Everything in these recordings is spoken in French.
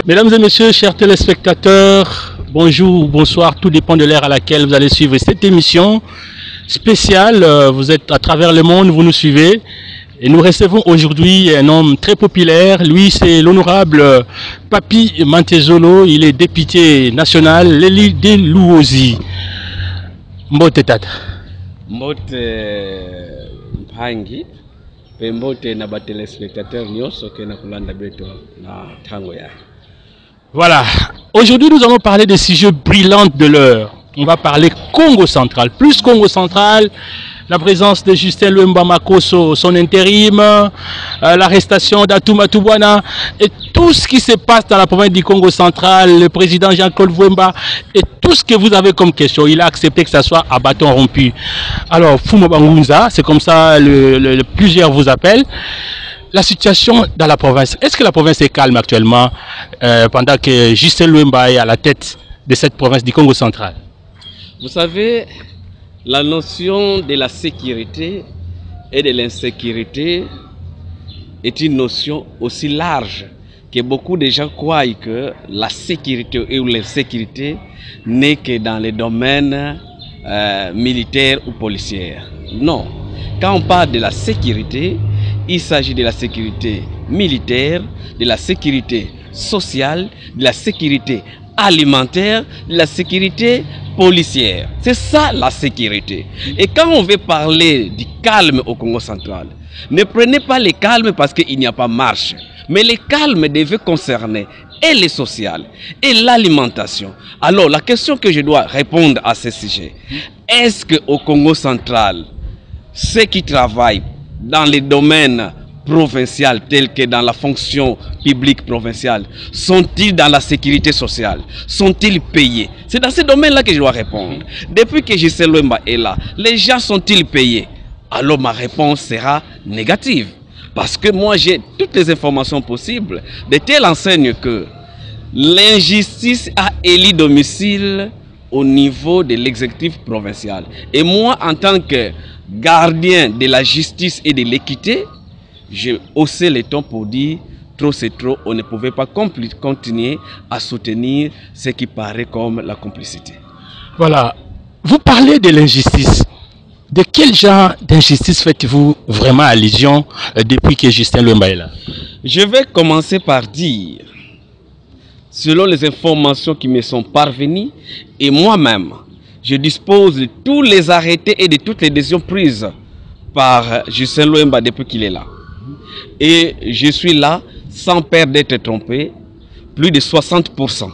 Mesdames et messieurs, chers téléspectateurs, bonjour, bonsoir, tout dépend de l'heure à laquelle vous allez suivre cette émission spéciale. Vous êtes à travers le monde, vous nous suivez. Et nous recevons aujourd'hui un homme très populaire. Lui, c'est l'honorable Papi Mantezolo. Il est député national, Leli de Luozi. Mbote tata. Mbote mpangi. Mbote na ba téléspectateurs nyonso ke na kulanda beto na tango ya. Voilà. Aujourd'hui, nous allons parler des sujets brillants de l'heure. On va parler Congo central. Plus Congo central, la présence de Justin Luemba Makosso, son intérim, l'arrestation d'Atouma Toubouana et tout ce qui se passe dans la province du Congo central, le président Jean-Claude Wemba et tout ce que vous avez comme question. Il a accepté que ça soit à bâton rompu. Alors, Fumo Bangunza, c'est comme ça plusieurs vous appellent. La situation dans la province, est-ce que la province est calme actuellement pendant que Justin Luemba est à la tête de cette province du Congo central? Vous savez, la notion de la sécurité et de l'insécurité est une notion aussi large que beaucoup de gens croient que la sécurité ou l'insécurité n'est que dans les domaines militaires ou policiers. Non. Quand on parle de la sécurité, il s'agit de la sécurité militaire, de la sécurité sociale, de la sécurité alimentaire, de la sécurité policière. C'est ça la sécurité. Et quand on veut parler du calme au Congo central, ne prenez pas le calme parce qu'il n'y a pas marche. Mais le calme devait concerner et le social et l'alimentation. Alors la question que je dois répondre à ce sujet, est-ce qu'au Congo central, ceux qui travaillent dans les domaines provinciaux tels que dans la fonction publique provinciale, sont-ils dans la sécurité sociale? Sont-ils payés? C'est dans ces domaines-là que je dois répondre. Depuis que Justin Luemba est là, les gens sont-ils payés? Alors ma réponse sera négative. Parce que moi j'ai toutes les informations possibles, de telle enseigne que l'injustice a élu domicile au niveau de l'exécutif provincial. Et moi, en tant que gardien de la justice et de l'équité, j'ai haussé les tons pour dire trop c'est trop, on ne pouvait pas continuer à soutenir ce qui paraît comme la complicité. Voilà, vous parlez de l'injustice. De quel genre d'injustice faites-vous vraiment allusion depuis que Justin Luemba est là? Je vais commencer par dire, selon les informations qui me sont parvenues, et moi-même, je dispose de tous les arrêtés et de toutes les décisions prises par Justin Luemba depuis qu'il est là. Et je suis là, sans peur d'être trompé, plus de 60%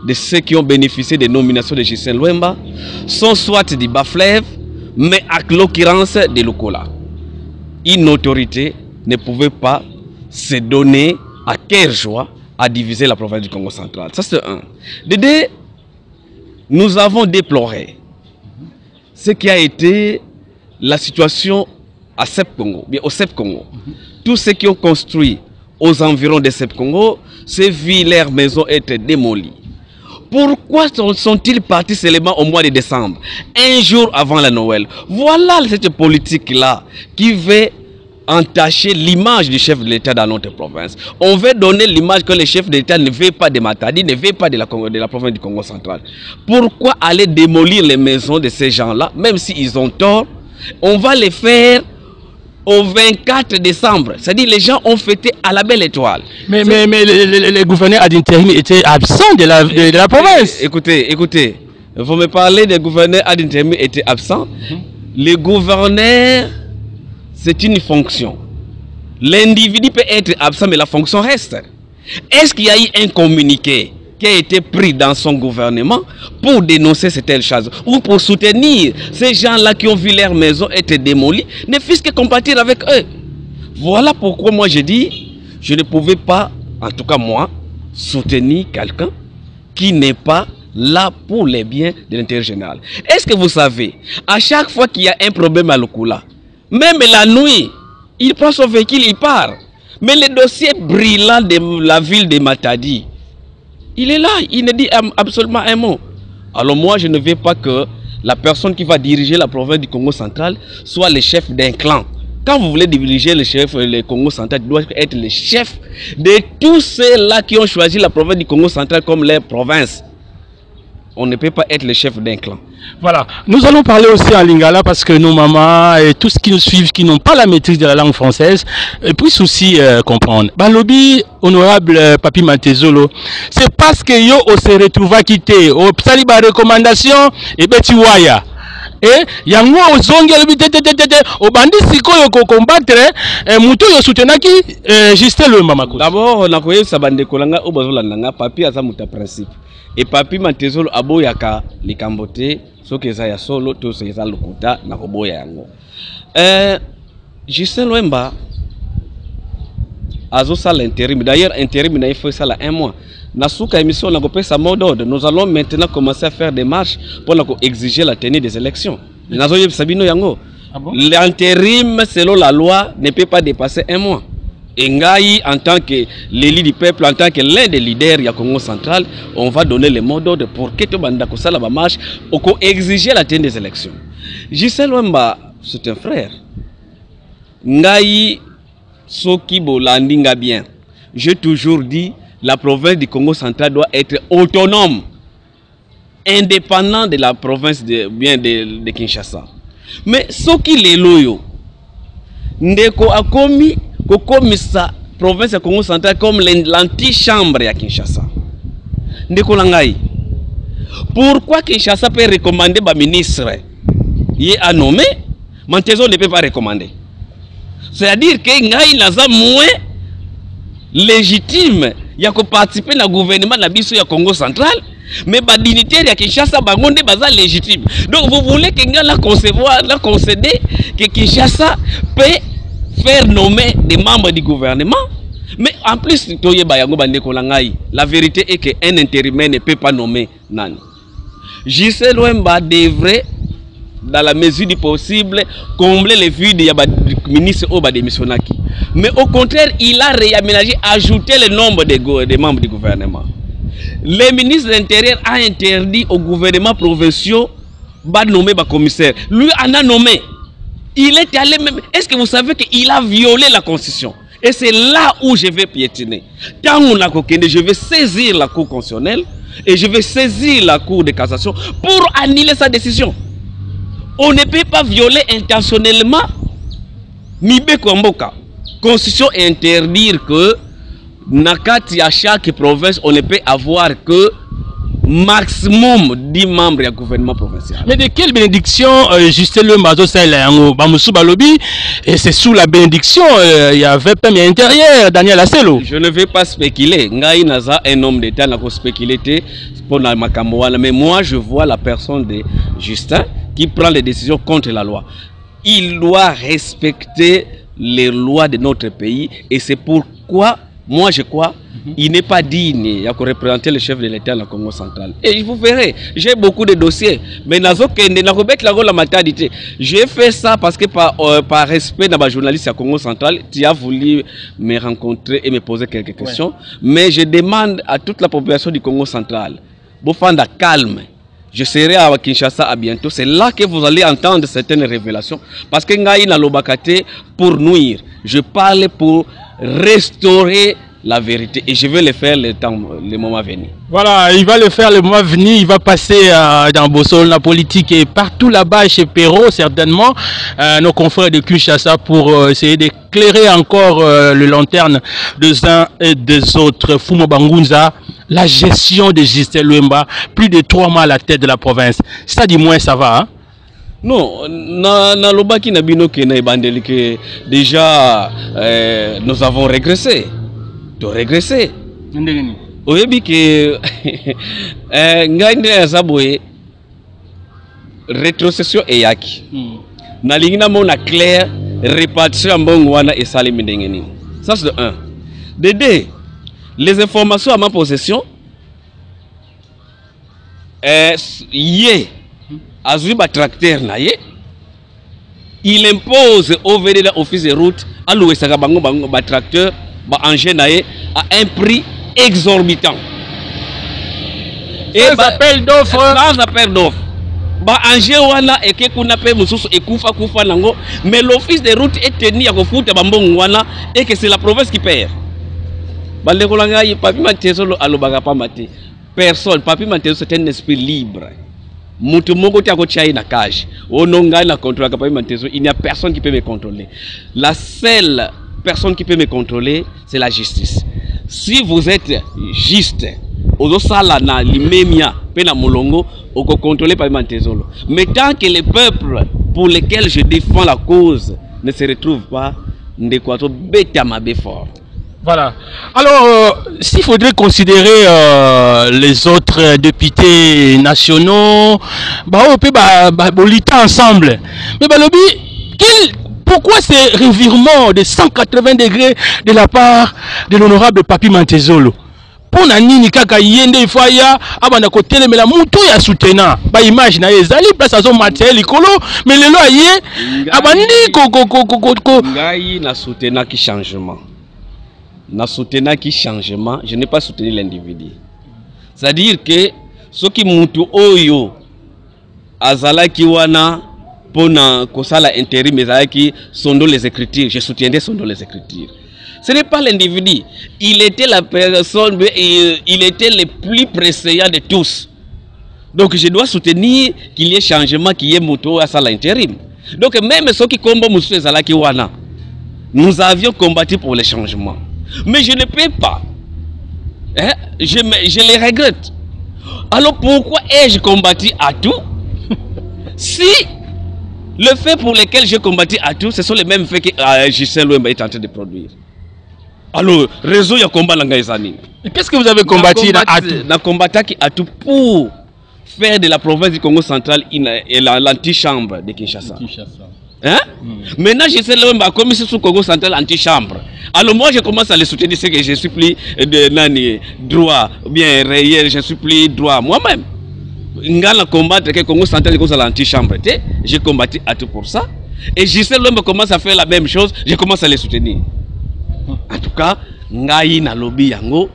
de ceux qui ont bénéficié des nominations de Justin Luemba sont soit du Bas-Fleuve, mais à l'occurrence de Lukola. Une autorité ne pouvait pas se donner à cœur joie à diviser la province du Congo central. Ça c'est un. De deux, nous avons déploré ce qui a été la situation à Sep-Congo, bien au Sep-Congo. Tous ceux qui ont construit aux environs de Sep-Congo, ces villes, leurs maisons étaient démolies. Pourquoi sont-ils partis seulement au mois de décembre, un jour avant la Noël? Voilà cette politique-là qui veut entacher l'image du chef de l'État dans notre province. On veut donner l'image que le chef de l'État ne veut pas de Matadi, ne veut pas de la province du Congo central. Pourquoi aller démolir les maisons de ces gens-là, même s'ils ont tort? On va les faire au 24 décembre. C'est-à-dire les gens ont fêté à la Belle Étoile. Mais les gouverneurs ad interim étaient absents de la province. Écoutez, vous me parlez des gouverneurs ad interim étaient absents. Les gouverneurs, c'est une fonction. L'individu peut être absent, mais la fonction reste. Est-ce qu'il y a eu un communiqué qui a été pris dans son gouvernement pour dénoncer cette telle chose ou pour soutenir ces gens-là qui ont vu leur maison être démolie, ne fût-ce que compatir avec eux? Voilà pourquoi moi je dis, je ne pouvais pas, en tout cas moi, soutenir quelqu'un qui n'est pas là pour les biens de l'intérêt général. Est-ce que vous savez, à chaque fois qu'il y a un problème à Lukola, même la nuit, il prend son véhicule, il part. Mais le dossier brillant de la ville de Matadi, il est là, il ne dit absolument un mot. Alors moi, je ne veux pas que la personne qui va diriger la province du Congo central soit le chef d'un clan. quand vous voulez diriger le chef, le Congo central doit être le chef de tous ceux-là qui ont choisi la province du Congo central comme leur province. On ne peut pas être le chef d'un clan. Voilà, nous allons parler aussi en lingala parce que nos mamans et tous ceux qui nous suivent, qui n'ont pas la maîtrise de la langue française, puissent aussi comprendre. Balobi, honorable Papi Matezolo, c'est parce que yo on se retrouve à quitter, au psali ba recommandation et beti waya. Et yango ozongi au bandi sikoyo ko combattre muto yo soutenaki Justin Luemba Makosso. D'abord on a koyé sa bande kolanga o bazolanda papi aza muta principe. Et Papi Matezolo aboyaka likambote soki eza ya solo to soki eza lokuta na koboya yango. Justin Luemba azosala l'intérim. D'ailleurs intérim na il faut ça là 1 mois. Na suka émission na kopé sa mot d'ordre. Nous allons maintenant commencer à faire des marches pour exiger la tenue des élections. Nazoye sabino yango. Ah bon? L'intérim selon la loi ne peut pas dépasser 1 mois. Et Ngaï, en tant que l'élu du peuple, en tant que l'un des leaders du Congo central, on va donner le mot d'ordre pour que tout le monde ait la marche pour exiger la tenue des élections. Justin Luemba, c'est un frère. Ngaï, Soki Bolandinga bien. J'ai toujours dit, la province du Congo central doit être autonome, indépendant de la province de Kinshasa. Mais Soki Leloyo, Ndeko a commis sa province du Congo central comme l'antichambre à Kinshasa. Ndeko Langai. Pourquoi Kinshasa peut recommander le ministre? Il est à nommer, Matezolo ne peut pas recommander. C'est-à-dire que Ngaï n'a pas moins légitime il y a participer au gouvernement de la Congo central, mais les dignitaires de Kinshasa sont légitimes. Donc vous voulez que Ngaï la concevoir, la concéder que Kinshasa peut faire nommer des membres du gouvernement, mais en plus la vérité est qu'un intérimaire ne peut pas nommer Nani. Justin Luemba devrait, dans la mesure du possible, combler les vides du ministre Oba Demissionnaki. Mais au contraire, il a réaménagé, ajouté le nombre des membres du gouvernement. Le ministre de l'Intérieur a interdit au gouvernement provincial de nommer le commissaire. Lui en a nommé. Il est allé même. Est-ce que vous savez qu'il a violé la Constitution? Et c'est là où je vais piétiner. Tant on a coquine, je vais saisir la Cour constitutionnelle et je vais saisir la Cour de cassation pour annuler sa décision. On ne peut pas violer intentionnellement Mibe Kwamboka. Constitution interdire que Nakati à chaque province on ne peut avoir que maximum 10 membres du gouvernement provincial. Mais de quelle bénédiction Justin Luemba Balobi, et c'est sous la bénédiction il y avait premier intérieur Daniel Asselo. Je ne vais pas spéculer. Ngaï Naza un homme d'État n'a pas spéculé pour la Makamboala, mais moi je vois la personne de Justin qui prend les décisions contre la loi. Il doit respecter les lois de notre pays et c'est pourquoi moi je crois il n'est pas digne de représenter le chef de l'État dans le Congo central. Et vous verrez, j'ai beaucoup de dossiers, mais j'ai fait ça parce que par respect dans ma journaliste à Congo central, tu as voulu me rencontrer et me poser quelques questions. Ouais. Mais je demande à toute la population du Congo central, Bofanda calme. Je serai à Kinshasa à bientôt. C'est là que vous allez entendre certaines révélations. Parce que Ngaï n'a l'obakate pour nuire. Je parle pour restaurer la vérité. Et je vais le faire le moment venu. Voilà, il va le faire le mois venu. Il va passer dans Bossol, la politique et partout là-bas chez Perrault, certainement. Nos confrères de Kinshasa pour essayer d'éclairer encore le lanterne des uns et des autres. Fumo Bangunza, la gestion de Justin Luemba, plus de 3 mois à la tête de la province. Ça, du moins, ça va, hein? Non, na lobaki na bino ke na ibandeli que déjà nous avons régressé. De régresser. Oyebi que ngande azaboye rétrocession et yaki. Na lingina mona clair répartition mbongo wana et salimi ndengeni. Ça c'est de 1. De 2, les informations à ma possession Azuba tracteur na ye, il impose au VD office de route à louer sa bango tracteur engin na ye à un prix exorbitant. Et sans appel d'offres. Sans appel d'offres. ba anje wana eke kuna pe mususu ekufa kufa nango, mais l'office des routes est tenu à kofuta bambongo wana et que c'est la province qui perd. Baleko langa yi Papi Mantezo alobaka pa mate. Personne, Papi Mantezo c'est un esprit libre. Mutu moko tiako chai na cage. Ononga na contrôle Papi Mantezo, il n'y a personne qui peut me contrôler. La seule personne qui peut me contrôler, c'est la justice. Si vous êtes juste, osala na limemia pe na molongo, oko contrôler Papi Mantezo. Mais tant que les peuples pour lesquels je défends la cause ne se retrouvent pas, ndekwato beta mabe fort. Voilà. Alors, s'il faudrait considérer les autres députés nationaux, on peut lutter ensemble. Mais pourquoi ces revirements de 180 degrés de la part de l'honorable Papi Mantezo? Pour nani kaka yende ifaya abana kotele mela mutu ya soutenant ba image na ezali place azo matel likolo mais lelo aye abandi ngai na soutenant qui changement. Na soutenant qui changement, je n'ai pas soutenu l'individu. C'est-à-dire que ce qui mutu oyo azala ki wana pona kosala intérim ezalaki sondo les écritures, je soutiendrai sondo les écritures. Ce n'est pas l'individu, il était la personne, il était le plus pressant de tous. Donc je dois soutenir qu'il y ait changement, qu'il y ait mutu à sala intérim. Donc même ceux qui combattent musu ezala ki wana, nous avions combattu pour les changements. Mais je ne peux pas. Hein? Je les regrette. Alors pourquoi ai-je combattu à tout si le fait pour lequel j'ai combattu à tout, ce sont les mêmes faits que Gisèle Louemba est en train de produire. Alors, réseau y a combat dans Gaïsani. Qu'est-ce que vous avez combattu à tout? Na combattu à tout pour faire de la province du Congo central l'antichambre de Kinshasa. Hein? Maintenant, je sais le comme c'est sous Congo central anti-chambre. Alors moi, je commence à les soutenir, c'est que je suis plus de nani droit, bien réel, je suis plus droit moi-même. Ngala combattre que Congo central est l'anti-chambre. J'ai combattu à tout pour ça. Et je sais l'homme commence à faire la même chose, je commence à les soutenir. En tout cas, ngai na lobby yango.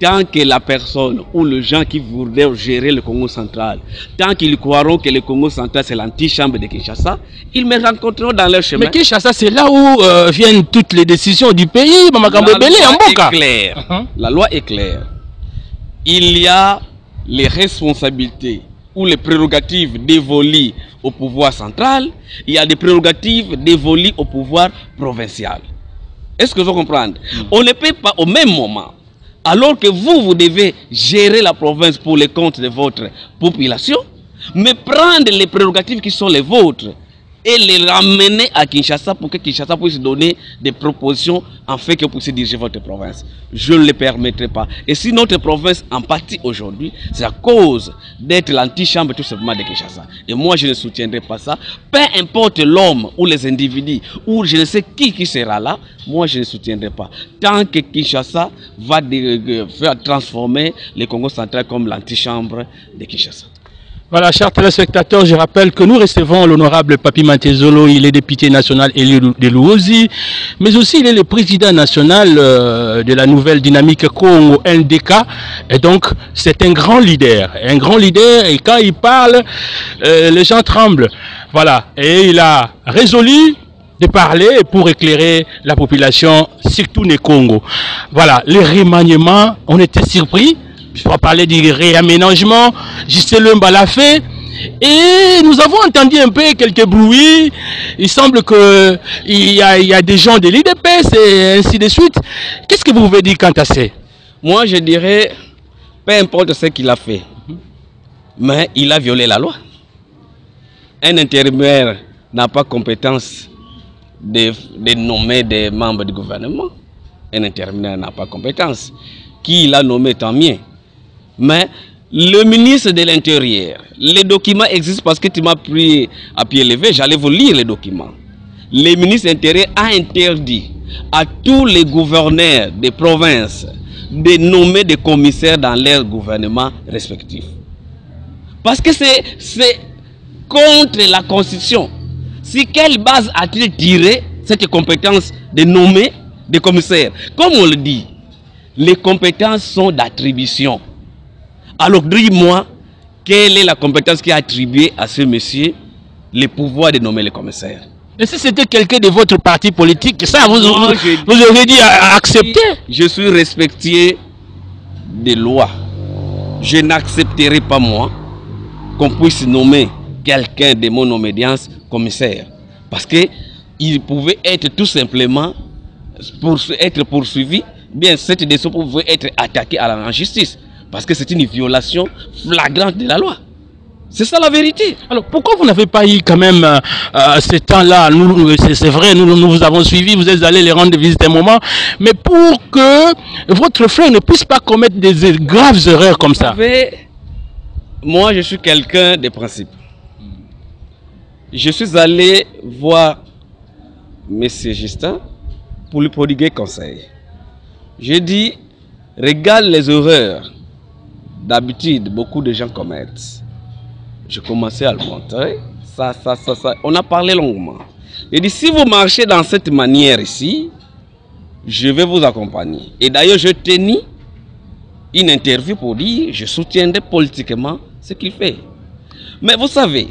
Tant que la personne ou les gens qui voudraient gérer le Congo central, tant qu'ils croiront que le Congo central c'est l'antichambre de Kinshasa, ils me rencontreront dans leur chemin. Mais Kinshasa, c'est là où viennent toutes les décisions du pays. La loi est claire. La loi est claire. Il y a les responsabilités ou les prérogatives dévolues au pouvoir central. Il y a des prérogatives dévolues au pouvoir provincial. Est-ce que vous comprenez? On ne peut pas au même moment. Alors que vous devez gérer la province pour les comptes de votre population, mais prendre les prérogatives qui sont les vôtres et les ramener à Kinshasa pour que Kinshasa puisse donner des propositions en fait que vous puissiez diriger votre province. Je ne le permettrai pas. Et si notre province en partie aujourd'hui, c'est à cause d'être l'antichambre tout simplement de Kinshasa. Et moi, je ne soutiendrai pas ça. Peu importe l'homme ou les individus ou je ne sais qui sera là, moi, je ne soutiendrai pas. Tant que Kinshasa va faire transformer le Congo central comme l'antichambre de Kinshasa. Voilà, chers téléspectateurs, je rappelle que nous recevons l'honorable Papi Mantezo. Il est député national élu de Luozi, mais aussi il est le président national de la nouvelle dynamique Congo NDK. Et donc, c'est un grand leader, et quand il parle, les gens tremblent. Voilà, et il a résolu de parler pour éclairer la population, surtout les Congo. Voilà, les remaniements, on était surpris. On va parler du réaménagement, Gisèle Louemba l'a fait. Et nous avons entendu un peu quelques bruits. Il semble qu'il y a des gens de l'IDPS et ainsi de suite. Qu'est-ce que vous pouvez dire quant à ça? Moi, je dirais, peu importe ce qu'il a fait, mais il a violé la loi. Un intérimaire n'a pas compétence de nommer des membres du gouvernement. Un intérimaire n'a pas compétence. Qui l'a nommé, tant mieux. Mais le ministre de l'Intérieur, les documents existent parce que tu m'as pris à pied levé, j'allais vous lire les documents. Le ministre de l'Intérieur a interdit à tous les gouverneurs des provinces de nommer des commissaires dans leurs gouvernements respectifs. Parce que c'est contre la Constitution. Si quelle base a-t-il tiré cette compétence de nommer des commissaires? Comme on le dit, les compétences sont d'attribution. Alors dis-moi, quelle est la compétence qui est attribuée à ce monsieur le pouvoir de nommer les commissaires? Et si c'était quelqu'un de votre parti politique, ça vous Non, auriez dit à accepter? Je suis respectueux des lois. Je n'accepterai pas, moi, qu'on puisse nommer quelqu'un de mon obédience commissaire. Parce qu'il pouvait être tout simplement être poursuivi, bien cette décision pouvait être attaquée à la justice. Parce que c'est une violation flagrante de la loi. C'est ça la vérité. Alors pourquoi vous n'avez pas eu quand même ce temps-là? C'est vrai, nous vous avons suivi, vous êtes allés les rendre visite un moment, mais pour que votre frère ne puisse pas commettre des graves erreurs comme ça. Vous savez, moi je suis quelqu'un de principe. Je suis allé voir M. Justin pour lui prodiguer conseil. J'ai dit, regarde les erreurs d'habitude beaucoup de gens commettent. Je commençais à le montrer, ça. On a parlé longuement. J'ai dit, si vous marchez dans cette manière ici, je vais vous accompagner. Et d'ailleurs, je tenais une interview pour dire, je soutiendrai politiquement ce qu'il fait. Mais vous savez,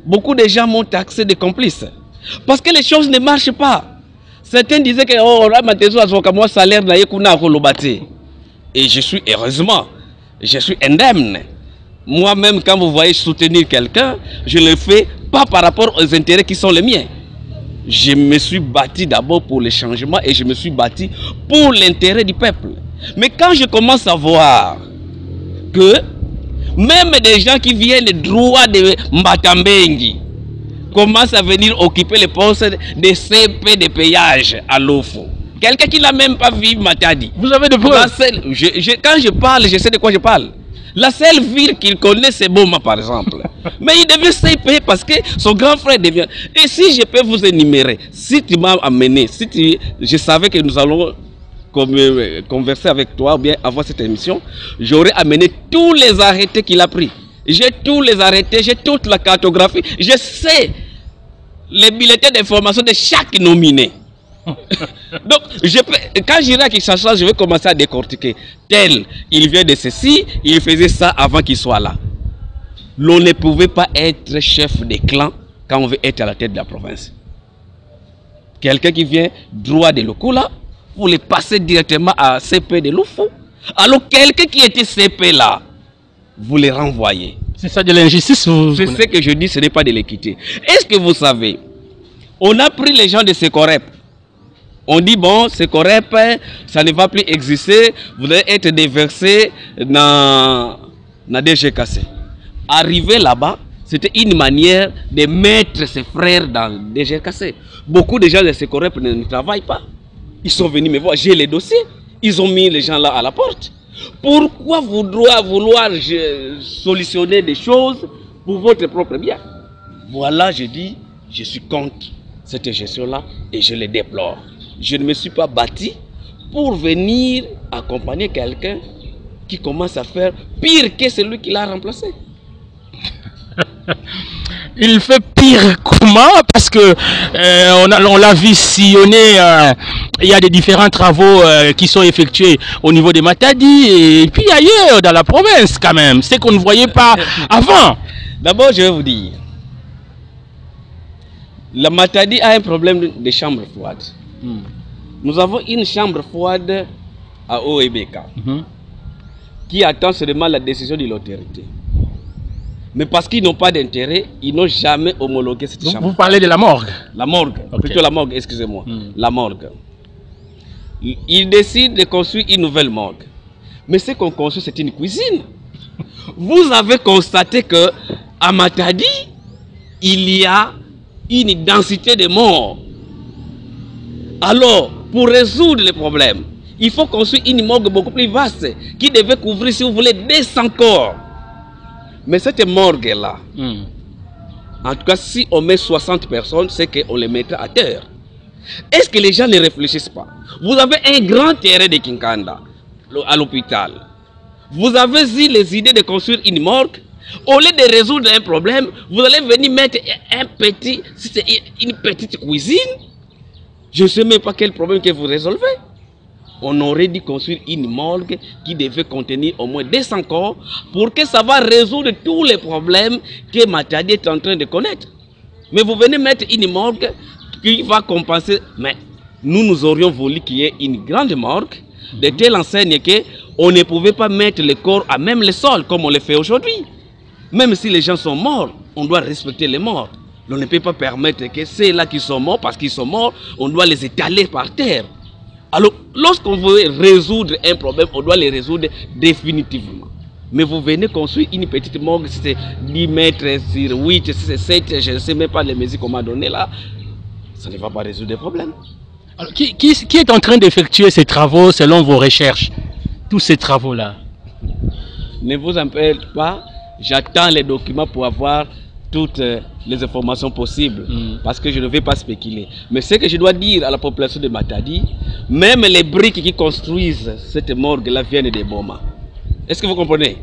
beaucoup de gens m'ont taxé de complices. Parce que les choses ne marchent pas. Certains disaient que, oh, là, moi, salaire, et je suis, heureusement, je suis indemne. Moi-même, quand vous voyez soutenir quelqu'un, je le fais pas par rapport aux intérêts qui sont les miens. Je me suis bâti d'abord pour le changement et je me suis bâti pour l'intérêt du peuple. Mais quand je commence à voir que même des gens qui viennent droit de Mbatambengi commencent à venir occuper les postes de CP de péage à l'OFO. Quelqu'un qui n'a même pas vu Matadi. Vous avez de preuves? Quand je parle, je sais de quoi je parle. La seule ville qu'il connaît, c'est Boma, par exemple. Mais il devient CP parce que son grand frère devient... Et si je peux vous énumérer, si tu m'as amené, je savais que nous allons converser avec toi ou bien avoir cette émission, j'aurais amené tous les arrêtés qu'il a pris. J'ai tous les arrêtés, j'ai toute la cartographie, je sais les bulletins d'information de chaque nominé. Donc, quand j'irai à Kinshasa, je vais commencer à décortiquer. Tel, il vient de ceci, il faisait ça avant qu'il soit là. L'on ne pouvait pas être chef de clan quand on veut être à la tête de la province. Quelqu'un qui vient droit de locaux là, vous le passez directement à CP de Loufou. Alors quelqu'un qui était CP là, vous le renvoyez. C'est ça de l'injustice? C'est ce que je dis, ce n'est pas de l'équité. Est-ce que vous savez, on a pris les gens de Secorep. On dit, bon, Secorep, ça ne va plus exister, vous allez être déversé dans DGKC. Arrivé là-bas, c'était une manière de mettre ses frères dans DGKC. Beaucoup de gens de Secorep ne travaillent pas. Ils sont venus me voir, j'ai les dossiers. Ils ont mis les gens là à la porte. Pourquoi vouloir solutionner des choses pour votre propre bien? Voilà, je dis, je suis contre cette gestion-là et je le déplore. Je ne me suis pas bâti pour venir accompagner quelqu'un qui commence à faire pire que celui qui l'a remplacé. Il fait pire comment? Parce que on l'a vu sillonner. Il y a des différents travaux qui sont effectués au niveau de Matadi et puis ailleurs dans la province quand même. C'est qu'on ne voyait pas avant. D'abord, je vais vous dire, la Matadi a un problème de chambre froide. Nous avons une chambre froide à OEBK qui attend seulement la décision de l'autorité. Mais parce qu'ils n'ont pas d'intérêt, ils n'ont jamais homologué cette chambre. Vous parlez de la morgue? La morgue, plutôt la morgue, excusez-moi. La morgue. Ils décident de construire une nouvelle morgue. Mais ce qu'on construit, c'est une cuisine. Vous avez constaté qu'à Matadi, il y a une densité de morts. Alors, pour résoudre les problèmes, il faut construire une morgue beaucoup plus vaste qui devait couvrir, si vous voulez, 200 corps. Mais cette morgue-là, en tout cas, si on met 60 personnes, c'est qu'on les mettra à terre. Est-ce que les gens ne réfléchissent pas? Vous avez un grand terrain de Kinkanda à l'hôpital. Vous avez eu les idées de construire une morgue. Au lieu de résoudre un problème, vous allez venir mettre une petite cuisine. Je ne sais même pas quel problème que vous résolvez. on aurait dû construire une morgue qui devait contenir au moins 200 corps pour que ça va résoudre tous les problèmes que Matadi est en train de connaître. Mais vous venez mettre une morgue qui va compenser. Mais nous aurions voulu qu'il y ait une grande morgue de telle enseigne qu'on ne pouvait pas mettre les corps à même le sol comme on le fait aujourd'hui. Même si les gens sont morts, on doit respecter les morts. On ne peut pas permettre que ceux-là qui sont morts, parce qu'ils sont morts, on doit les étaler par terre. Alors, lorsqu'on veut résoudre un problème, on doit le résoudre définitivement. Mais vous venez construire une petite morgue, c'est 10 mètres sur 8, c'est 7, je ne sais même pas les mesures qu'on m'a données là. Ça ne va pas résoudre les problèmes. Alors, qui est en train d'effectuer ces travaux selon vos recherches? Tous ces travaux-là. Ne vous en faites pas, j'attends les documents pour avoir toutes les informations possibles, parce que je ne vais pas spéculer. Mais ce que je dois dire à la population de Matadi, même les briques qui construisent cette morgue-là viennent des Boma. Est-ce que vous comprenez?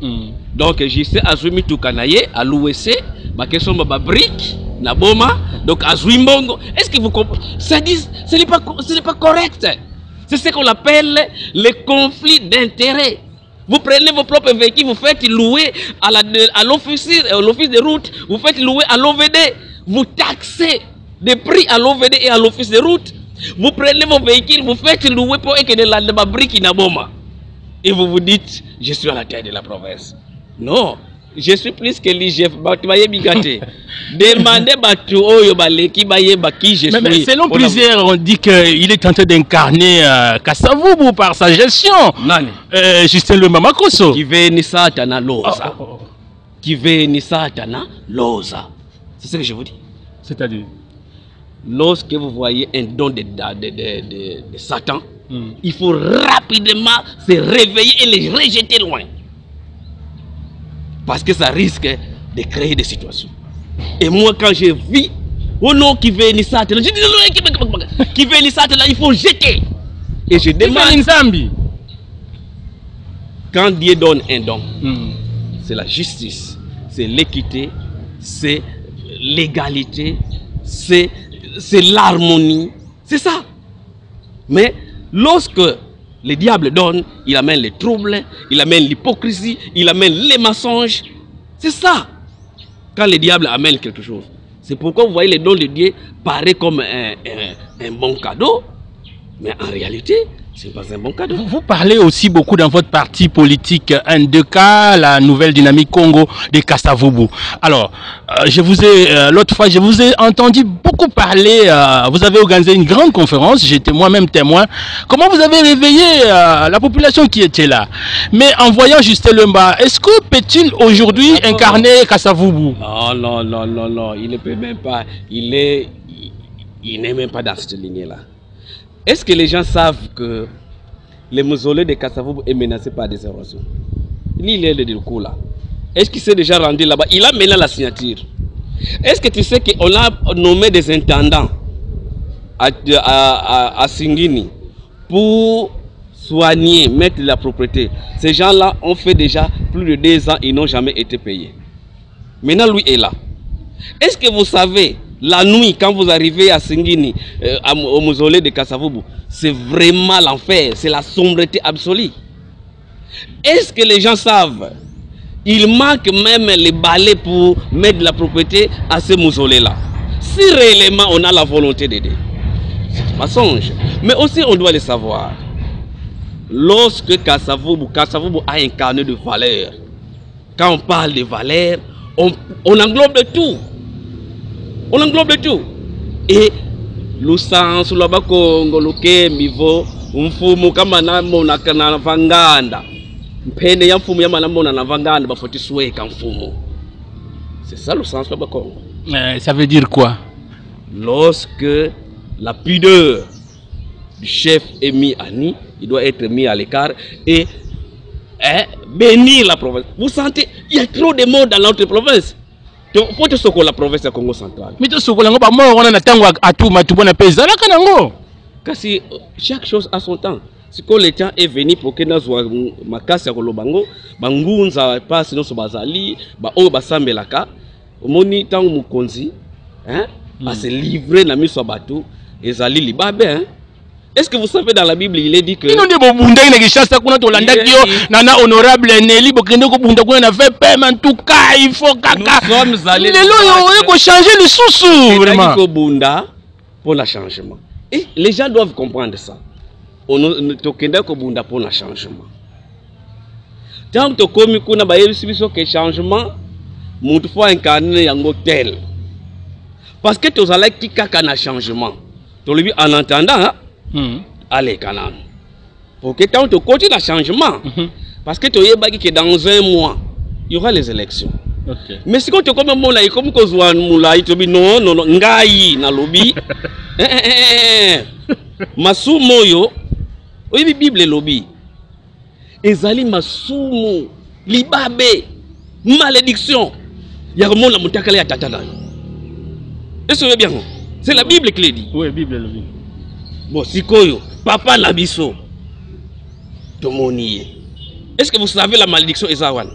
Donc, je sais à Zouimi Tukanaye, à l'OSC, ma question ma brique, na Boma, donc à Zouimbongo. Est-ce que vous comprenez? Ça dit, ce n'est pas correct. C'est ce qu'on appelle les conflits d'intérêts. Vous prenez vos propres véhicules, vous faites louer à l'office de route, vous faites louer à l'OVD, vous taxez des prix à l'OVD et à l'office de route. Vous prenez vos véhicules, vous faites louer pour que de la brique na Boma. Et vous vous dites, je suis à la tête de la province. Non, je suis plus que l'IGF. Demandez qui je suis. Mais selon plusieurs, on dit qu'il est en train d'incarner Kasavubu par sa gestion. Justin Luemba Makosso. Qui veut ni satana loza. Qui veut ni satana loza. C'est ce que je vous dis. C'est-à-dire, lorsque vous voyez un don de Satan, il faut rapidement se réveiller et les rejeter loin. Parce que ça risque de créer des situations. Et moi, quand je vis, oh non, qui veut ni Satan, je dis qui veut ni Satan, là, il faut jeter. Et je demande. Quand Dieu donne un don, c'est la justice, c'est l'équité, c'est l'égalité, c'est l'harmonie. C'est ça. Mais lorsque le diable donne, il amène les troubles, il amène l'hypocrisie, il amène les mensonges. C'est ça. Quand le diable amène quelque chose. C'est pourquoi vous voyez les dons de Dieu paraît comme un bon cadeau. Mais en réalité, ce n'est pas un bon cadeau. Vous parlez aussi beaucoup dans votre parti politique NDK, la nouvelle dynamique Congo de Kasavubu. Alors, l'autre fois, je vous ai entendu beaucoup parler, vous avez organisé une grande conférence, j'étais moi-même témoin. Comment vous avez réveillé la population qui était là? Mais en voyant Justin Luemba, est-ce que peut-il aujourd'hui incarner Kasavubu? Non, il ne peut même pas, il n'est même pas dans cette lignée-là. Est-ce que les gens savent que le mausolée de Kasavubu est menacé par des érosions? Il est le coup là. Est-ce qu'il s'est déjà rendu là-bas? Il a mené la signature. Est-ce que tu sais qu'on a nommé des intendants à Singini pour soigner, mettre de la propriété? Ces gens-là ont fait déjà plus de 2 ans, ils n'ont jamais été payés. Maintenant, lui est là. Est-ce que vous savez, la nuit, quand vous arrivez à Singini, au mausolée de Kasavubu, c'est vraiment l'enfer, c'est la sombreté absolue. Est-ce que les gens savent? Il manque même les balais pour mettre de la propriété à ce mausolée-là. Si réellement on a la volonté d'aider, c'est un mensonge. Mais aussi on doit le savoir. Lorsque Kasavubu a incarné de valeurs, quand on parle de valeurs, on englobe de tout. On englobe de tout. Et le sens, le bakongo, le kemivo, mfumu kama namo na vanganda. Mpende ya mfumu ya manamo na vanganda bafoti sweka mfumu. C'est ça le sens le bakongo. Ça veut dire quoi? Lorsque la pudeur du chef est mise à nu, il doit être mis à l'écart et bénir la province. Vous sentez, il y a trop de morts dans notre province. Il faut que ce soit la province de Congo central. Mais tout ce que l'on a mort, on a tango à tout, ma tout bon appel, ça là kanango. Car chaque chose a son temps. Si quand le temps est venu pour que nous soyons makasi ya kolobango, bangunza passe nos bazali, ba o basambelaka, omoni tango mukonzi, à se livrer na miso bateau, ezali libabe, hein. Est-ce que vous savez dans la Bible, il est dit que... Nous honorable Nelly, en tout cas, il faut nous sommes allés changer le sous-sous. Vraiment. Pour le changement. Et les gens doivent comprendre ça. On a pour le changement. Tant que comme on a changement, il faut incarner un hôtel. Parce que tu as dit qu'il y a un changement. En entendant, allez, Canaan. Pour que tant que tu continues le changement, parce que tu as dit que dans un mois, il y aura les élections. Okay. Mais si tu as comme moulay, comme que tu as moulay, tu dis non, non, non, ngai na lobby. Masumo yo, oui, Bible lobby. Ezali masumo, libabe, malédiction. Il y a un monde qui a été attaqué. Est-ce que bien? C'est la Bible qui le dit. Oui, Bible le dit. Bon, si koyo, papa nabiso, tomoniye. Est-ce que vous savez la malédiction Ezawan?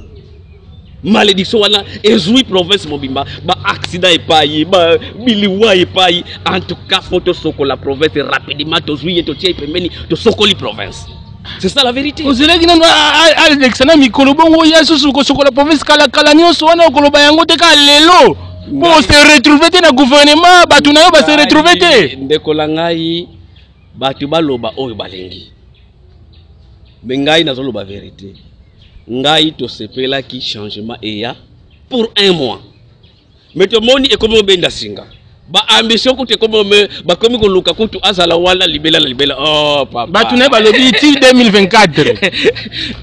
Malédiction wana ezui province mobimba ba accident epayi ba biliwa epayi en tout cas photo soko la province rapidement to zui to tie pemeni to soko li province. C'est ça la vérité. Vous allez dire Alexandre mikolo bongo yasu soko la province kala kala nyonso wana okoloba yango te ka lelo. Pour se retrouver dans le gouvernement, batu na yo ba se retrouver te. Ndekola ngai batu baloba oyo balengi. Mais ngai nazoloba vérité. Ngai to sepela ki changement eya pour un mois. Mais to moni e comme benda singa. Ba ambition ko te comme ba komi ko luka kutu azala wala libela oh papa. Batu na ba lobi til 2024.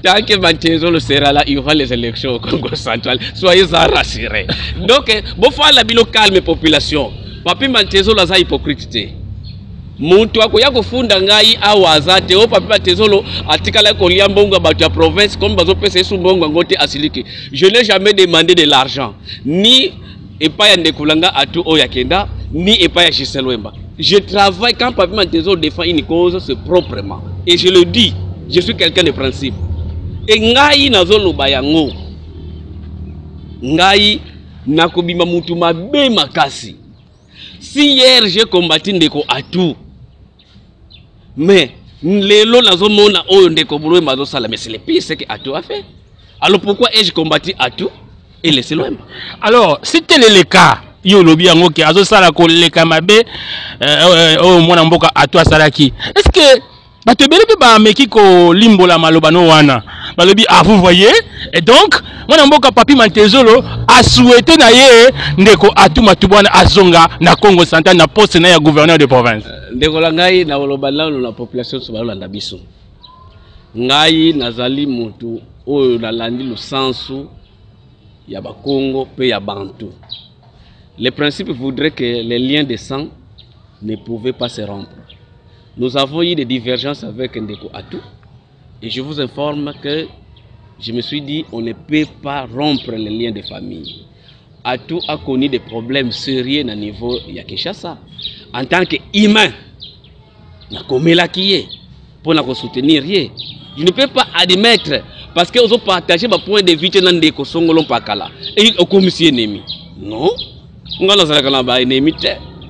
Tant que Mantezo le sera là, il y aura les élections au Congo central. Soyez rassurés. Donc bon faire la bilo calme population. Papi Mantezo la za hypocrite. Muntu akoya kufunda ngai awazate o papi Mantezo atikala ko liambonga batu ya province comme bazo pesa su mbongo ngote asiliki. Je n'ai jamais demandé de l'argent ni Epaya Ndekulanga Atu Oyakenda, ni Epaya Gisèle Wemba. Je travaille quand Papi Mantezo défend une cause, c'est proprement. Et je le dis, je suis quelqu'un de principe. Et ngai nazolo bayango. Ngai nakobima mutu mabe makasi. Si hier j'ai combattu Ndeko Atu, mais lelo nazomona oyo Ndeko Bulwe mazo sala, mais c'est le pire ce que Atu a fait. Alors pourquoi ai-je combattu Atu? Et laissez loin. Alors, si tel est le cas, yo lobi yango ki azo sala ko leka mabe o mwana mboka atwa salaki. Est-ce que bato bele pe ba meki ko limbola maloba no wana? Balobi ah vous voyez? Et donc, mwana mboka Papi Mantezolo a souhaité na ye ndeko atuma tubwana azonga na Congo central na poste na ya gouverneur de province. Ndeko la ngai na loba la population so balanda biso. Ngai nazali mutu oyo nalandi le sensu Yaba Congo pe Yabantu. Le principe voudrait que les liens de sang ne pouvaient pas se rompre. Nous avons eu des divergences avec Ndeko Atu et je vous informe que je me suis dit on ne peut pas rompre les liens de famille. Atu a connu des problèmes sérieux au niveau de Kinshasa. En tant qu'humain, pour nous soutenir, je ne peux pas admettre parce que vous partagez ma point de vue dans Ndeko Songolo Pakala et au commissaire ennemi. Non,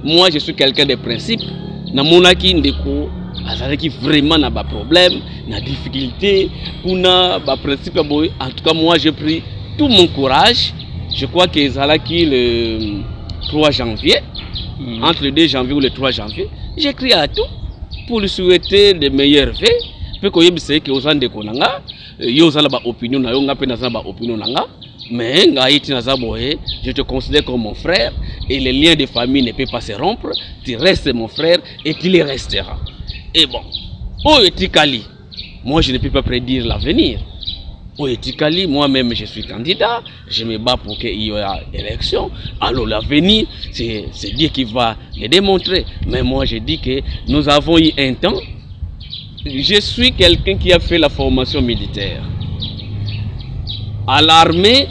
moi je suis quelqu'un de principe. Na monaki Ndeko azalaki vraiment na ba problème, na difficulté, kuna ba principe boy. En tout cas moi j'ai pris tout mon courage. Je crois que zalaki le 3 janvier, entre le 2 janvier ou le 3 janvier, j'ai écrit à tout pour lui souhaiter de meilleurs vœux. Peu que yebise que aux Ndeko nanga yo zala ba opinion na yo nga pe na ba opinion nanga mais nga iti na za boye je te considère comme mon frère et les liens de famille ne peuvent pas se rompre. Tu restes mon frère et tu le resteras. Et bon, oh etikali, moi je ne peux pas prédire l'avenir. Oh etikali, moi-même je suis candidat, je me bats pour qu'il y ait élection. Alors l'avenir, c'est Dieu qui va le démontrer. Mais moi je dis que nous avons eu un temps. Je suis quelqu'un qui a fait la formation militaire. À l'armée,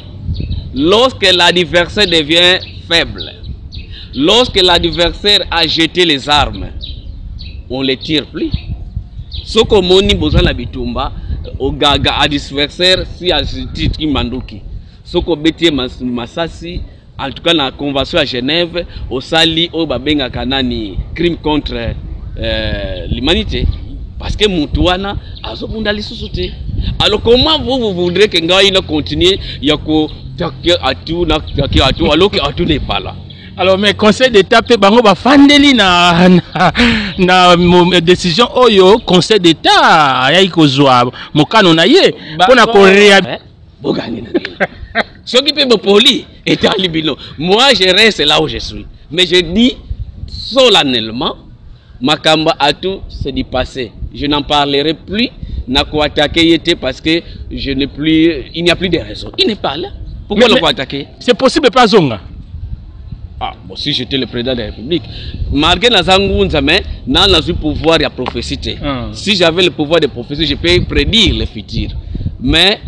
lorsque l'adversaire devient faible, lorsque l'adversaire a jeté les armes, on ne les tire plus. Ce que moni besoin la bitumba, au gaga adversaire si a titi manduki. Ce que beti masasi, en tout cas la convention à Genève, au sali au babenga kanani crime contre l'humanité. Parce que Moutouana a zobunda lisusuté. Alors comment vous voudrez que Ngaïna continue yako à tout alors que tout n'est pas là. Alors mais conseil d'état peut bango ba fandeli na décision oyo conseil d'état ya ikozwa mokano na ye pona ko bogani na ce qui peut me poli est à libino. Moi je reste là où je suis. Mais je dis solennellement Makamba à tout c'est du passé. Je n'en parlerai plus. Nako attaqué était parce que je n'ai plus, il n'y a plus de raison. Il n'est pas là. Pourquoi le attaquer? C'est possible pas zonga. Ah, bon, si j'étais le président de la République, malgré le pouvoir de prophétie. Si j'avais le pouvoir de prophétie, je peux prédire le futur. Mais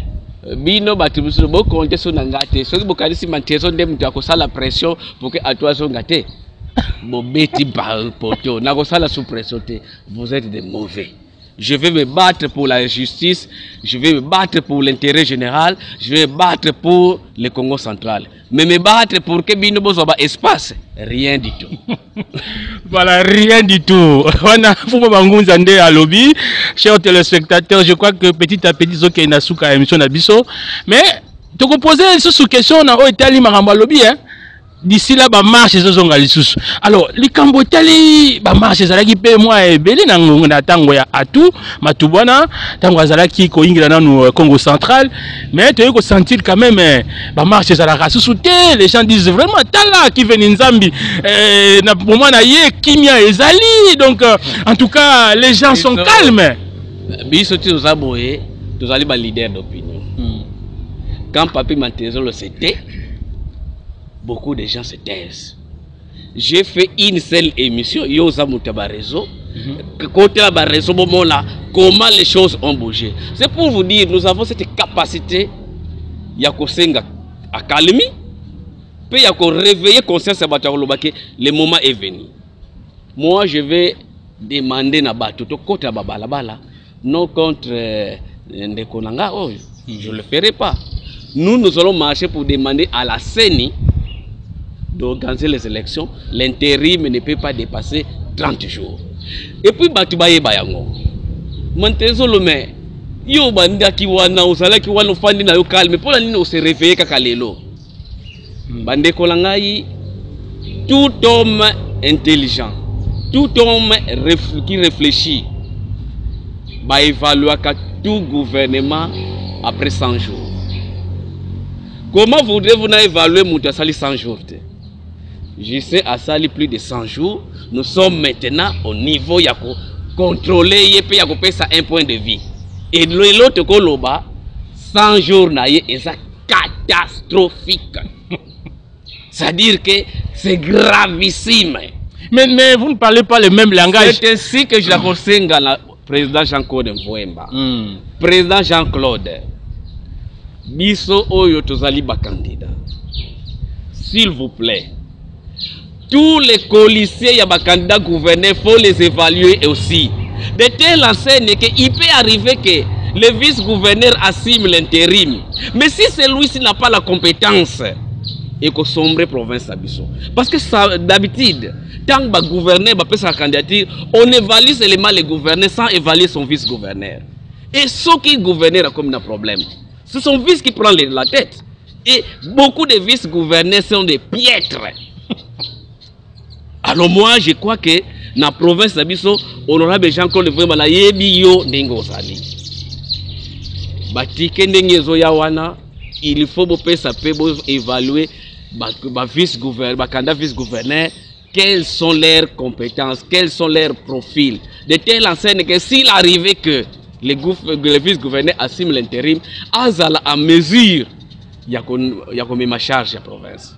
bino batubusu bo compter sur ngate. Ce qui bokali si manteso ndem tu akosa la pression pour que à toi son ngate. Bobeti ba poto, nakosa la sous pression te. Vous êtes des mauvais. Je vais me battre pour la justice, je vais me battre pour l'intérêt général, je vais me battre pour le Congo central. Mais me battre pour que Bino Bozoba espace, rien du tout. Voilà, rien du tout. Chers téléspectateurs, je crois que petit à petit, ce qui est une émission d'Abisso. Mais, tu peux poser une question au Italie, Marambalobi, hein? D'ici là, bah marche alors, les Cambotali, bah marche zalaki pe moi et belé na tango ya atu matubana tango zalaki ko ingila na Congo central, mais tu peux sentir quand même bah marche zalaka susute. Les gens disent vraiment tala qui vient Nzambi na moment na ye kimia ezali. Donc en tout cas, les gens sont calmes. Biso tu nous aboyer, tu allez ba leader d'opinion. Quand Papi Mantezo le c'était, beaucoup de gens se taisent. J'ai fait une seule émission, Yosa Moutaba réseau. Côté la réseau, comment les choses ont bougé. C'est pour vous dire, nous avons cette capacité, Yakosenga à calmer, puis Yako réveiller conscience à Batarolobake, le moment est venu. Moi, je vais demander na Batuto, côté Babalabala, non contre Ndekonanga, je ne le ferai pas. Nous allons marcher pour demander à la CENI d'organiser les élections. L'intérim ne peut pas dépasser 30 jours. Et puis, Batubaye Bayango. Mantezo le maire. Yo banda ki wana usala ki wana fandi na yo calme. Pour la nino se réveiller kakalelo. Bande kolangai. Tout homme intelligent, tout homme qui réfléchit, va évaluer tout gouvernement après 100 jours. Comment voudrez-vous évaluer Moutassali 100 jours? Je sais à Sali plus de 100 jours. Nous sommes maintenant au niveau de contrôler et ça un point de vue. Et l'autre koloba 100 jours c'est catastrophique. C'est-à-dire que c'est gravissime. Mais vous ne parlez pas le même langage. C'est ainsi que je la conseille à président Jean-Claude Mvouemba. Président Jean-Claude, biso oyo tozali ba candidat. S'il vous plaît, tous les policiers ya ba candidat gouverneur, faut les évaluer aussi. De telle enseigne qu'il peut arriver que le vice-gouverneur assume l'intérim. Mais si celui-ci n'a pas la compétence, et que sombre province abisso. Parce que d'habitude, tant que le gouverneur va faire sa candidature, on évalue seulement le gouverneur sans évaluer son vice-gouverneur. Et ce qui est gouverneur a comme un problème. C'est son vice qui prend la tête. Et beaucoup de vice-gouverneurs sont des piètres. Alors moi, je crois que dans la province d'Abisso, honorable Jean-Claude Mvouemba la yebiyo ndengozali. Batike ndengezo ya wana, il faut évaluer les vice-gouverneurs, quelles sont leurs compétences, quels sont leurs profils. De telle enseigne que s'il arrivait que le vice-gouverneur assume l'intérim, à mesure, il y a comme ma charge à la province.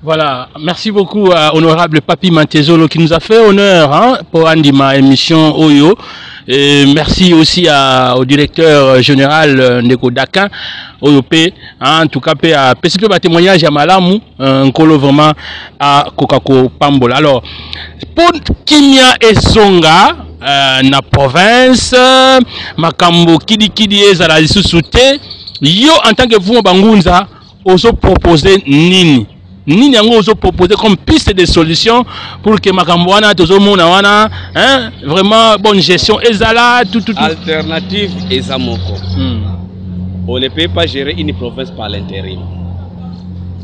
Voilà, merci beaucoup à honorable Papi Mantezolo qui nous a fait honneur pour Andima émission Oyo. Et merci aussi au directeur général Ndeko Dakan Oyopé, en tout cas à PCP témoignage à Malamu, un colo vraiment à Kokako Pambola. Alors, pour Kimia et Songa, na province, Makambo Kidi Ezala Soute, yo en tant que vous Bangunza, oso proposer nini Ni yango ozo proposer comme piste de solution pour que Makambouana tozo mona wana hein vraiment bonne gestion ezala tout. Alternative ezamoko. On ne peut pas gérer une province par l'intérim.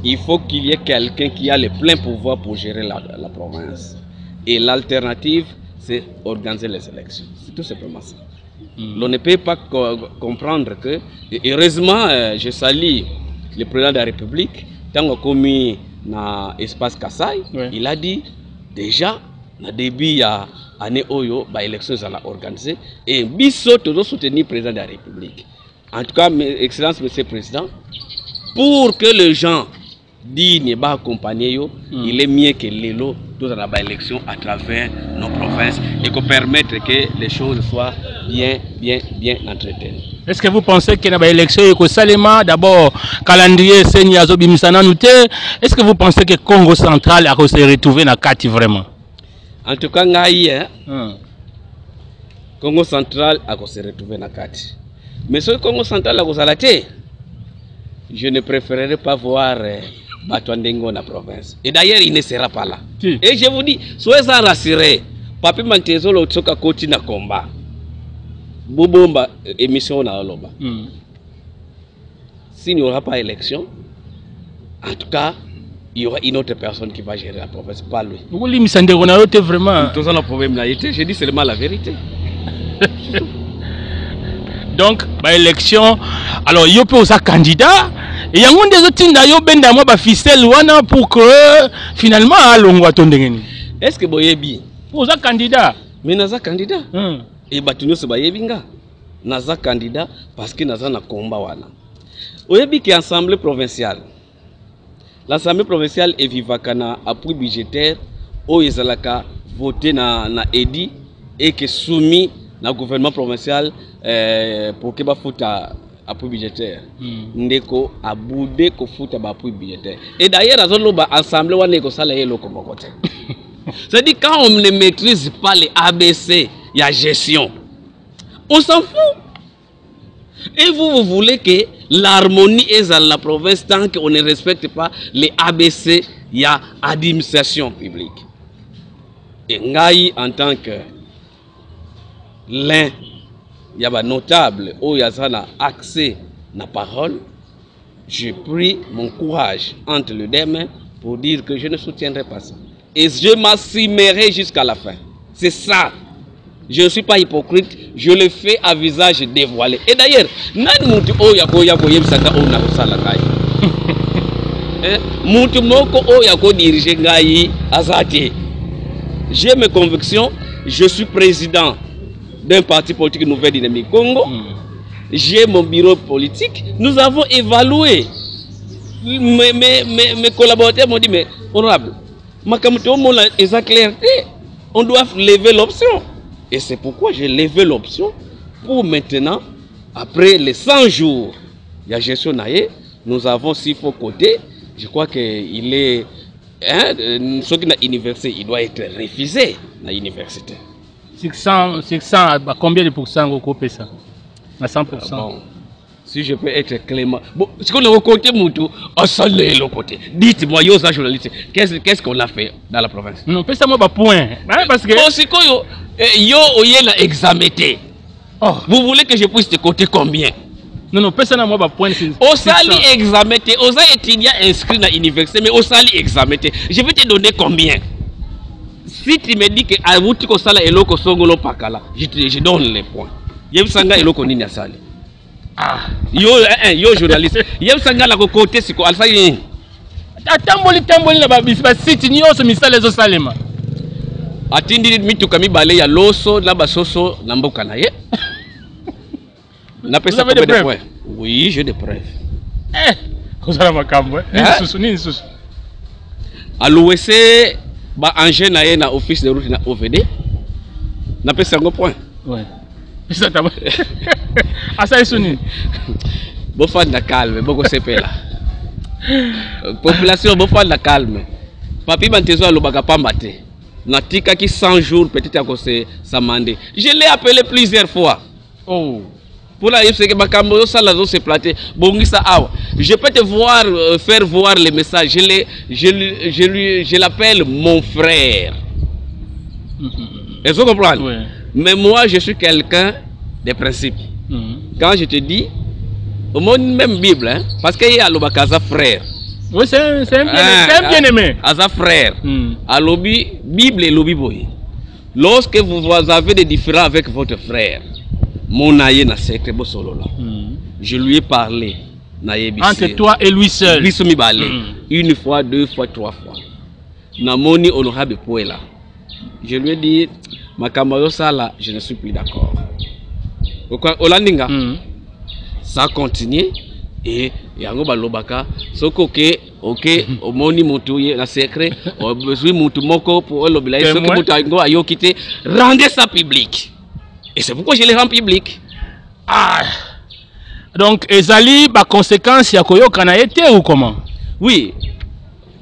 Il faut qu'il y ait quelqu'un qui a le plein pouvoir pour gérer la province. Et l'alternative, c'est organiser les élections. C'est tout simplement ça. On ne peut pas comprendre que, et heureusement, je salue le président de la République, tant qu'on commis dans l'espace Kassai, il a dit déjà, dans le début, il y a année Oyo, l'élection sera organisée, et Bissot doit soutenir le président de la République. En tout cas, Excellence, Monsieur le Président, pour que les gens dignes et accompagner, il est mieux que l'élo dans la élection à travers nos provinces et qu'on permette que les choses soient bien entretenues. Est-ce que vous pensez que la élection est Salema d'abord calendrier Seigneur Azobimsana Nouté? Est-ce que vous pensez que Congo central a se retrouvé dans la carte vraiment? En tout cas, Congo central a se retrouvé dans la carte. Mais ce Congo central a se je ne préférerais pas voir Batouandengo dans la province. Et d'ailleurs, il ne sera pas là. Et je vous dis, soyez rassurés. Papi Mantezo le tsoka koti na combat. Bobomba émission na oloba. S'il n'y aura pas élection, en tout cas, il y aura une autre personne qui va gérer la province, pas lui. Vous lui misandez vraiment. Tout ça le problème là été, je dis seulement la vérité. Donc, élection, alors il y a un candidat, et il y a des autres qui ficelle pour que finalement, est-ce que Boyebi pour un candidat? Mais Naza candidat. Et Batunyo se Bayebinga. Naza candidat parce que Naza na combat wana. Oyebi qui est assemblée provinciale. L'assemblée provinciale est vivakana appui budgétaire au Izalaka voté na EDI et qui est soumis na gouvernement provincial pour que ba futa appui budgétaire. Ndeko aboude ko futa ba appui budgétaire. Et d'ailleurs azolo ba assemblée wana ko sala yelo ko mokote. C'est-à-dire quand on ne maîtrise pas les ABC, il y a gestion. On s'en fout. Et vous voulez que l'harmonie est dans la province tant qu'on ne respecte pas les ABC, il y a administration publique. Et Ngaï en tant que l'un, il y a un notable où il y a accès à la parole, j'ai pris mon courage entre les deux mains pour dire que je ne soutiendrai pas ça. Et je m'assumerai jusqu'à la fin. C'est ça. Je ne suis pas hypocrite, je le fais à visage dévoilé. Et d'ailleurs, j'ai mes convictions, je suis président d'un parti politique Nouvelle Dynamique Congo. J'ai mon bureau politique. Nous avons évalué. Mes collaborateurs m'ont dit, mais honorable, on doit lever l'option. Et c'est pourquoi j'ai levé l'option pour maintenant, après les 100 jours, il y a gestion naïe, nous avons 6 faux côtés. Je crois qu'il est. Ce qui est à l'université, il doit être refusé à l'université. 600, combien de pourcents vous coupez ça? À 100%. Bon, si je peux être clément. Bon, ce qu'on a côté Moutou, on s'en est le côté. Dites-moi, yo, ça, journaliste, qu'est-ce qu'on a fait dans la province? Non, pas ça, moi, point. Parce que. Bon, c'est quoi, yo, l'a examété. Vous voulez que je puisse te compter combien? Non, personne n'a moi point. Au sali examété, aux étudiants inscrits dans l'université, mais au sali examété. Je vais te donner combien? Si tu me dis que à vous tu sala eloko songolo pakala, je donne les points. Yem sanga eloko nini asali. Yo journaliste. Yem sanga la côté siko alsa yin. Tamboli na ba site ni oso misale zo salema. Atindi mitu kami bale ya loso na basoso na mboka na ye. Vous avez des preuves? Oui, j'ai des preuves. Vous avez ma cambre. Ni sous. À l'OEC, ba engin na ye na office de route na OVD. Na pesa ngo point. Ouais. Ça t'a. Asa isuni. Bo fa na calme, boko sepela. Population bo fa na calme. Papi Mantezo alobaka pamba te. Na tika ki 100 jours peut-être à cause samandé. Je l'ai appelé plusieurs fois. Pour la c'est que Bakambo ça la zone s'est planté. Bongisa awa. Je peux te voir faire voir les messages. Je l'appelle mon frère. Est-ce que vous comprenez? Oui. Mais moi je suis quelqu'un des principes. Quand je te dis au monde même Bible, hein, parce qu'il y a l'obakaza frère. Oui, c'est un bien-aimé. Aza frère. À l'obi Bible et l'obi boy. Lorsque vous avez des différends avec votre frère, mon aïe n'a secret solo là. Je lui ai parlé. Entre toi et lui seul. Une fois, 2 fois, 3 fois. Namoni honorable Pouela. Je lui ai dit, ma camarade Sala, je ne suis plus d'accord. Olandinga, ça a continué et yango balobaka soko ok omoni mutu na secret o besoin mutu moko pour le bilai soko mutu ngo ayo quitter rendez ça public et c'est pourquoi je les rends public. Donc ezali ba conséquence ya koyoka na été ou comment? Oui,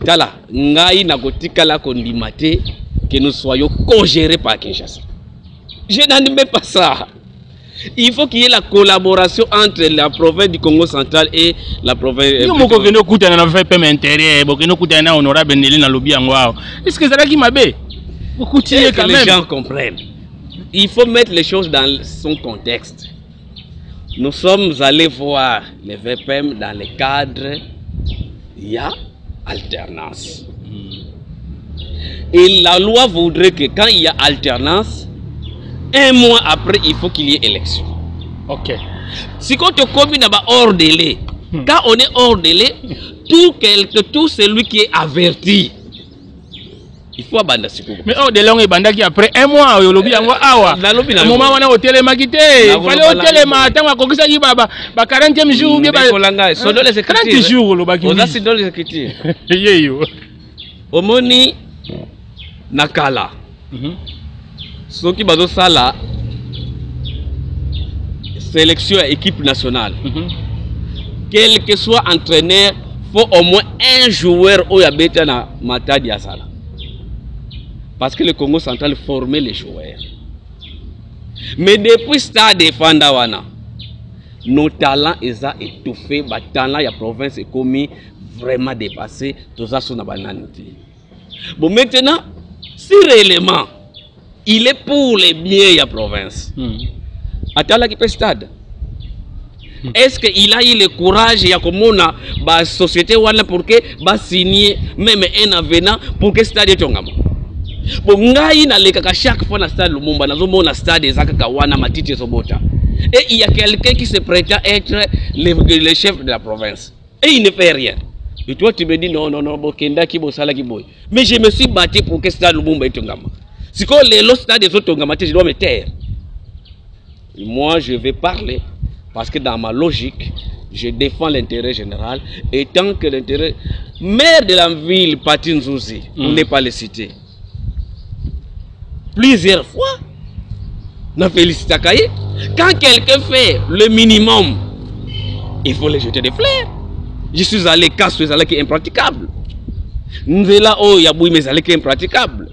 tala ngai na kotika la kondimate que nous soyons co-gérés par Kinshasa. Je n'aime pas ça. Il faut qu'il y ait la collaboration entre la province du Congo central et la province. Est-ce que les gens comprennent? Il faut mettre les choses dans son contexte. Nous sommes allés voir les VPM dans le cadre, il y a alternance. Et la loi voudrait que quand il y a alternance, 1 mois après, il faut qu'il y ait élection. Ok. Si quand on combine hors délai, quand on est hors délai, tout celui qui est averti, il faut abandonner. Mais hors délai, on est bandaki après 1 mois, au lobby en awa. Au moment où on est au télémakité, il fallait au télématin, on a compris ça, il y a 40e jour, il y a 30 jours, le baki. On a dans les écritures. Au moni nakala. Ce qui va faire la sélection à équipe nationale, quel que soit entraîneur, il faut au moins un joueur au Yabeta na Matadi Asala. Parce que le Congo central formait les joueurs. Mais depuis stade de Fandawana, nos talents ils ont étouffé, les talents de la province est commis vraiment dépassé, tout ça sur la bananité. Bon maintenant, si réellement il est pour les biens de la province. Attends qui peut stade. Est-ce qu'il a eu le courage de la société pour que signer même un avenant pour que le stade soit tongama? Bon, chaque fois dans le stade Lumumba, dans le stade Zakawana, Matite Sobota. Et il y a quelqu'un qui se prétend être le chef de la province. Et il ne fait rien. Et toi tu me dis non, mais je me suis battu pour que le stade Lumumba soit tongama. Si le stade des autres je dois me taire. Moi, je vais parler parce que dans ma logique, je défends l'intérêt général. Et tant que l'intérêt... Maire de la ville, Patin Zouzi, on n'est pas le citer. Plusieurs fois, on félicite Akaye. Quand quelqu'un fait le minimum, il faut les jeter des fleurs. Je suis allé casse, je suis allé qui est impraticable. Nzela oh yaboui mais allé qui est impraticable.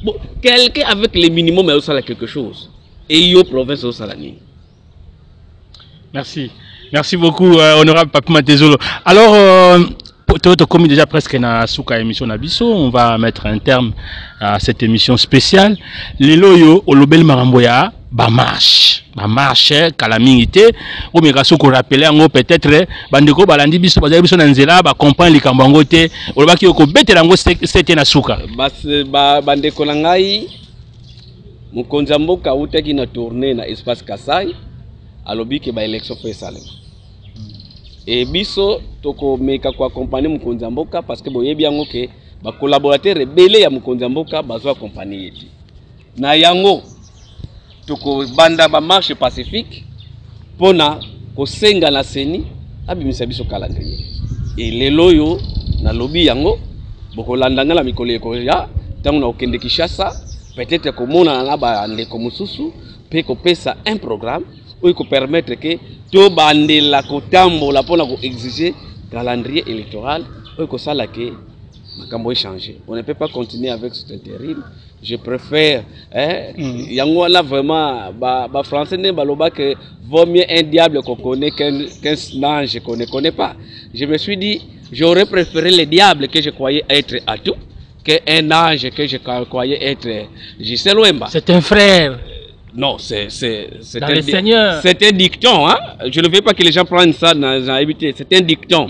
Bon, quelqu'un avec le minimum est aussi quelque chose. Et il y a province au Salani. Merci. Merci beaucoup, honorable Papi Matezolo. Alors, comme déjà presque na souka émission Nabiso, on va mettre un terme à cette émission spéciale. Les loyo au lobel maramboya marche calamité ou migraso ko rappeler ngo peut-être bandeko balandi biso bazali biso na nzela ba comprendre likambango te olobaki ko betela ngo c'était na souka bandeko na ngai mukonza mboka utaki na tourner na espace Kasai alobi ke ba élection fait salem et biso toko meka ko accompagner mukonza mboka parce que boyebi yango ke ba collaborateur rebelle ya mukonza mboka bazo accompagner yeti na yango toko banda ba marche pacifique pona ko senga na seni abimisa biso calendrier et lelo yo na lobi yango boko landanga la mikolo ko ya tangu na okende Kinshasa peut-être que mona na ba ndeko mususu pe ko pesa un programme où ko permettre que to bandela ko tambola pona ko exiger calendrier électoral où ko sala que makambo changer. On ne peut pas continuer avec cet intérim je préfère. Yango là vraiment, français ne baloba que vaut mieux un diable qu'on connaît qu'un ange qu'on ne connaît pas. Je me suis dit, j'aurais préféré le diable que je croyais être Atou qu'un ange que je croyais être Gisèle Wemba. C'est un frère. Non, c'est un dicton. Hein? Je ne veux pas que les gens prennent ça dans l'habitude. C'est un dicton.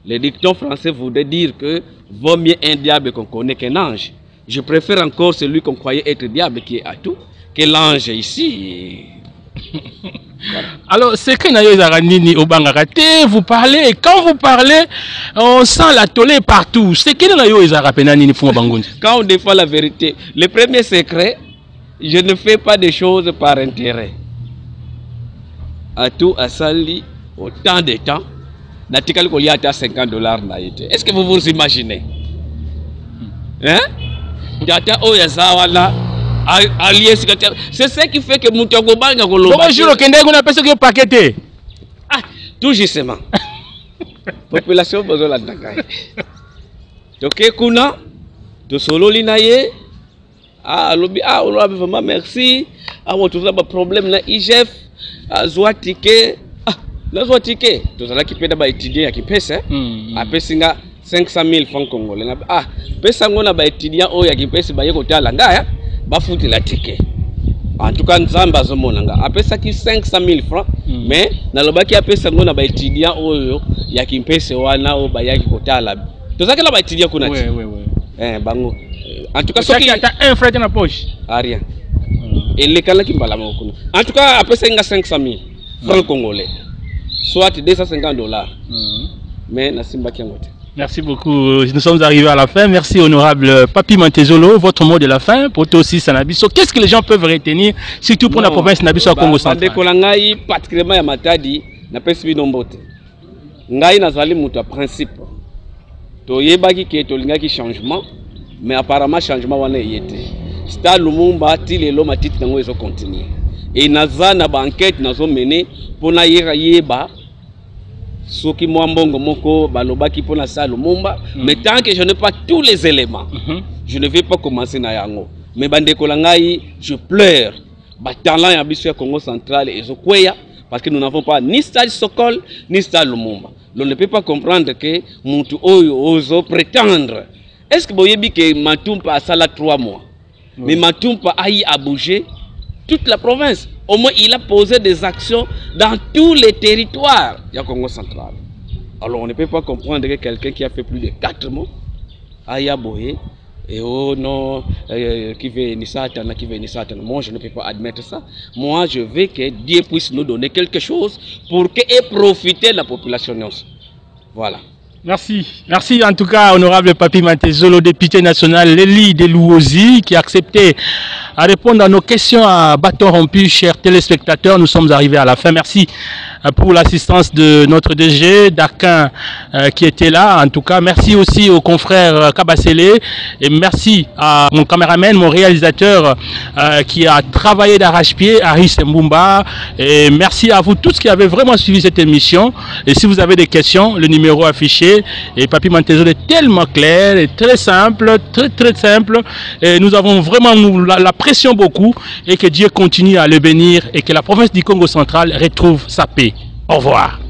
Le dicton français voudrait dire que vaut mieux un diable qu'on connaît qu'un ange. Je préfère encore celui qu'on croyait être diable qui est Atou que l'ange ici. Voilà. Alors, c'est que vous parlez, et quand vous parlez, on sent la tollée partout. C'est que quand on défend la vérité, le premier secret, je ne fais pas des choses par intérêt. Atou a sali autant de temps. Natikal Koliata $50. Est-ce que vous vous imaginez? Hein? C'est ça qui fait que Moutiago Banga tout justement. Population besoin la Dakar. Ok, Kuna, de solo linaye. Lobby, on a vraiment merci. On trouve un problème là, IGF, Zoa ticket. La Zoa ticket. Tout ça qui peut d'abord étudier qui pèse. Après, 500 000 francs congolais. Pesa ngona ba étudiant oya qui pèse ba yeko tala ngaya, ba futi la ticket. En tout cas, nzamba zomonanga. Après ça qui 500 000 francs, mais na lobaki apesa ngona ba étudiant oyo ya qui pèse wana o ba yaki kotala. Tout ça que la ba étudiant kuna. Oui. Bango. En tout cas, ce qui a un frère dans la poche. Rien. Et les cas qui mbala mokuna. En tout cas, après ça 500 000 francs congolais. Soit $250. Mais na simba ki ngote. Merci beaucoup. Nous sommes arrivés à la fin. Merci, honorable Papi Mantezolo. Votre mot de la fin pour toi aussi, Sanabiso. Qu'est-ce que les gens peuvent retenir, surtout pour la province Nabiso à Congo central? Particulièrement à Matadi, na pesi nombote. Ngai nazali muta principe. To yebaki ke to lingaki changement, mais apparemment changement wana yete. Sta Lumumba ti lelo matiti nango ezo continuer. Et naza na ba enquête nazo mener pour na yeba Soki Mwambongo Moko Balobaki pour la salle Lumumba, mais tant que je n'ai pas tous les éléments, je ne vais pas commencer na yango. Mais Bandeko Langai, je pleure. Talent ya biso ya Congo central et Zokweya parce que nous n'avons pas ni Stade Sokol ni Stade Lumumba. On ne peut pas comprendre que Muntu Oyo ozo prétendre. Est-ce que boyebi que Matumpa a ça là 3 mois? Mais Matumpa a bougé toute la province. Au moins, il a posé des actions dans tous les territoires du Congo central. Alors, on ne peut pas comprendre que quelqu'un qui a fait plus de 4 mois a bohé et oh non, qui veut ni Satan, qui veut ni Satan. Moi, je ne peux pas admettre ça. Moi, je veux que Dieu puisse nous donner quelque chose pour que profiter de la population. Voilà. Merci. Merci en tout cas, honorable Papi Mantezolo, député national Leli de Louosi, qui a accepté à répondre à nos questions à bâton rompu, chers téléspectateurs. Nous sommes arrivés à la fin. Merci pour l'assistance de notre DG, Darkin, qui était là. En tout cas, merci aussi aux confrères Kabasele et merci à mon caméraman, mon réalisateur qui a travaillé d'arrache-pied, Aris Mbumba. Et merci à vous tous qui avez vraiment suivi cette émission. Et si vous avez des questions, le numéro affiché. Et Papi Mantezolo est tellement clair et très simple, très simple. Et nous avons vraiment la pression beaucoup. Et que Dieu continue à le bénir et que la province du Congo central retrouve sa paix. Au revoir.